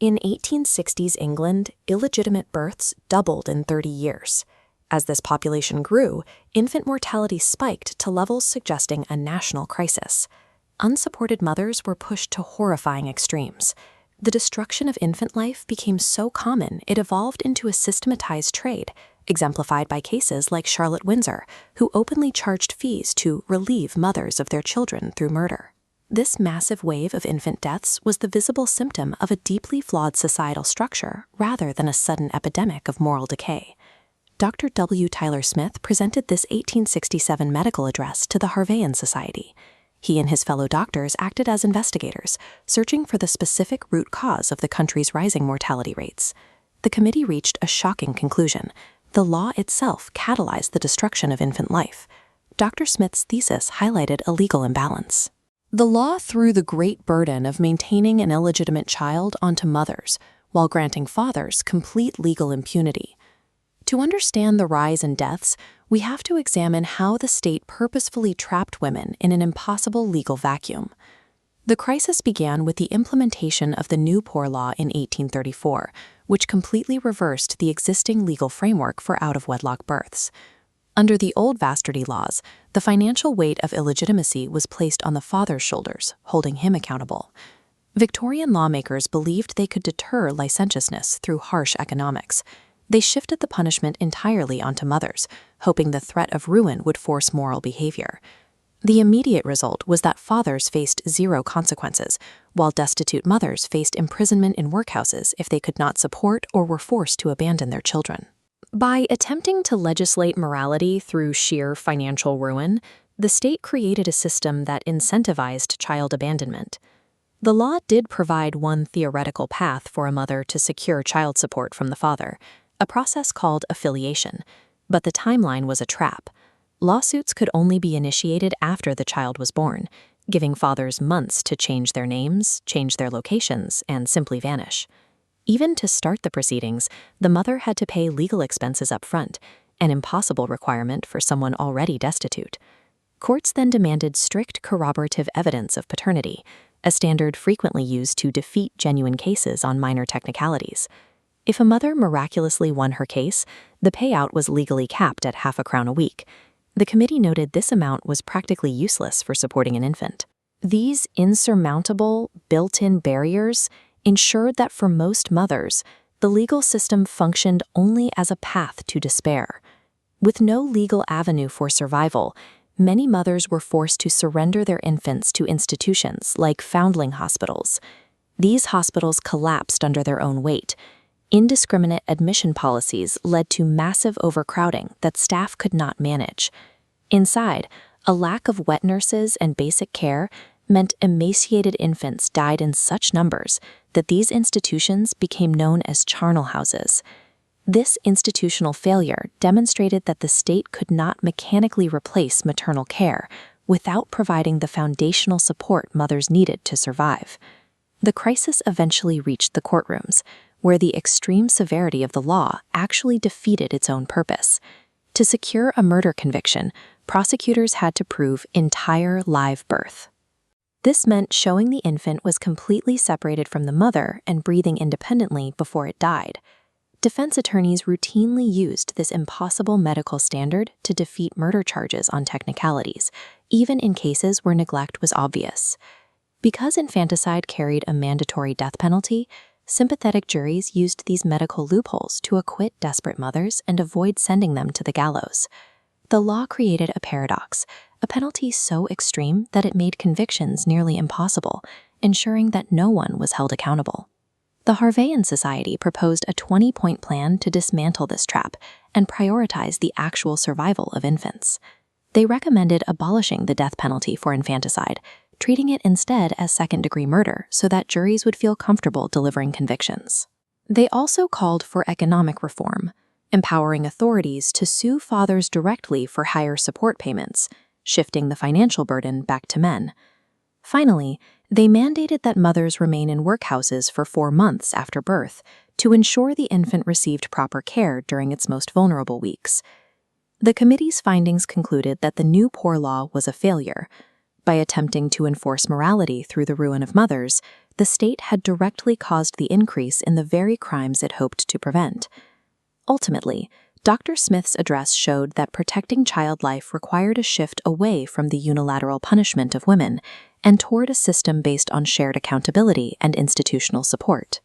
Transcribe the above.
In 1860s England, illegitimate births doubled in 30 years. As this population grew, infant mortality spiked to levels suggesting a national crisis. Unsupported mothers were pushed to horrifying extremes. The destruction of infant life became so common it evolved into a systematized trade, exemplified by cases like Charlotte Windsor, who openly charged fees to relieve mothers of their children through murder. This massive wave of infant deaths was the visible symptom of a deeply flawed societal structure rather than a sudden epidemic of moral decay. Dr. W. Tyler Smith presented this 1867 medical address to the Harveian Society. He and his fellow doctors acted as investigators, searching for the specific root cause of the country's rising mortality rates. The committee reached a shocking conclusion. The law itself catalyzed the destruction of infant life. Dr. Smith's thesis highlighted a legal imbalance. The law threw the great burden of maintaining an illegitimate child onto mothers, while granting fathers complete legal impunity. To understand the rise in deaths, we have to examine how the state purposefully trapped women in an impossible legal vacuum. The crisis began with the implementation of the New Poor Law in 1834, which completely reversed the existing legal framework for out-of-wedlock births. Under the old Bastardy laws, the financial weight of illegitimacy was placed on the father's shoulders, holding him accountable. Victorian lawmakers believed they could deter licentiousness through harsh economics. They shifted the punishment entirely onto mothers, hoping the threat of ruin would force moral behavior. The immediate result was that fathers faced zero consequences, while destitute mothers faced imprisonment in workhouses if they could not support or were forced to abandon their children. By attempting to legislate morality through sheer financial ruin, the state created a system that incentivized child abandonment. The law did provide one theoretical path for a mother to secure child support from the father, a process called affiliation, but the timeline was a trap. Lawsuits could only be initiated after the child was born, giving fathers months to change their names, change their locations, and simply vanish. Even to start the proceedings, the mother had to pay legal expenses up front, an impossible requirement for someone already destitute. Courts then demanded strict corroborative evidence of paternity, a standard frequently used to defeat genuine cases on minor technicalities. If a mother miraculously won her case, the payout was legally capped at £0.50 a week. The committee noted this amount was practically useless for supporting an infant. These insurmountable, built-in barriers ensured that for most mothers, the legal system functioned only as a path to despair. With no legal avenue for survival, many mothers were forced to surrender their infants to institutions like foundling hospitals. These hospitals collapsed under their own weight. Indiscriminate admission policies led to massive overcrowding that staff could not manage. Inside, a lack of wet nurses and basic care meant emaciated infants died in such numbers that these institutions became known as charnel houses. This institutional failure demonstrated that the state could not mechanically replace maternal care without providing the foundational support mothers needed to survive. The crisis eventually reached the courtrooms, where the extreme severity of the law actually defeated its own purpose. To secure a murder conviction, prosecutors had to prove entire live birth. This meant showing the infant was completely separated from the mother and breathing independently before it died. Defense attorneys routinely used this impossible medical standard to defeat murder charges on technicalities, even in cases where neglect was obvious. Because infanticide carried a mandatory death penalty, sympathetic juries used these medical loopholes to acquit desperate mothers and avoid sending them to the gallows. The law created a paradox, a penalty so extreme that it made convictions nearly impossible, ensuring that no one was held accountable. The Harveian Society proposed a 20-point plan to dismantle this trap and prioritize the actual survival of infants. They recommended abolishing the death penalty for infanticide, treating it instead as second-degree murder so that juries would feel comfortable delivering convictions. They also called for economic reform, empowering authorities to sue fathers directly for higher support payments, shifting the financial burden back to men. Finally, they mandated that mothers remain in workhouses for 4 months after birth to ensure the infant received proper care during its most vulnerable weeks. The committee's findings concluded that the New Poor Law was a failure, By attempting to enforce morality through the ruin of mothers, the state had directly caused the increase in the very crimes it hoped to prevent. Ultimately, Dr. Smith's address showed that protecting child life required a shift away from the unilateral punishment of women and toward a system based on shared accountability and institutional support.